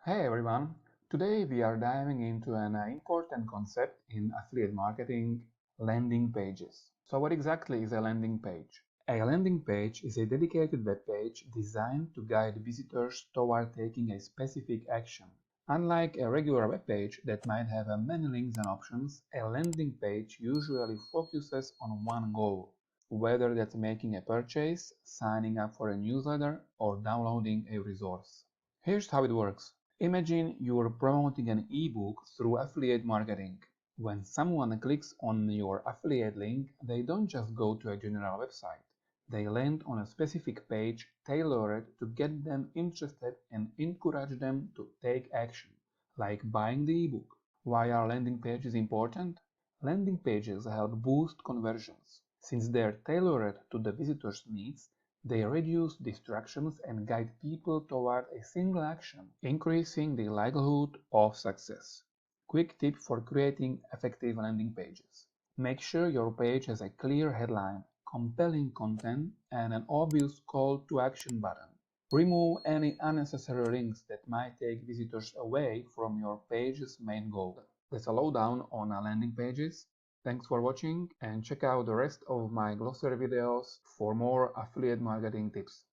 Hey everyone! Today we are diving into an important concept in affiliate marketing, landing pages. So what exactly is a landing page? A landing page is a dedicated web page designed to guide visitors toward taking a specific action. Unlike a regular web page that might have many links and options, a landing page usually focuses on one goal, whether that's making a purchase, signing up for a newsletter, or downloading a resource. Here's how it works. Imagine you're promoting an ebook through affiliate marketing. When someone clicks on your affiliate link, they don't just go to a general website. They land on a specific page tailored to get them interested and encourage them to take action, like buying the ebook. Why are landing pages important? Landing pages help boost conversions. Since they're tailored to the visitor's needs, they reduce distractions and guide people toward a single action, increasing the likelihood of success. Quick tip for creating effective landing pages. Make sure your page has a clear headline, compelling content, and an obvious call to action button. Remove any unnecessary links that might take visitors away from your page's main goal. That's a lowdown on landing pages. Thanks for watching and check out the rest of my glossary videos for more affiliate marketing tips.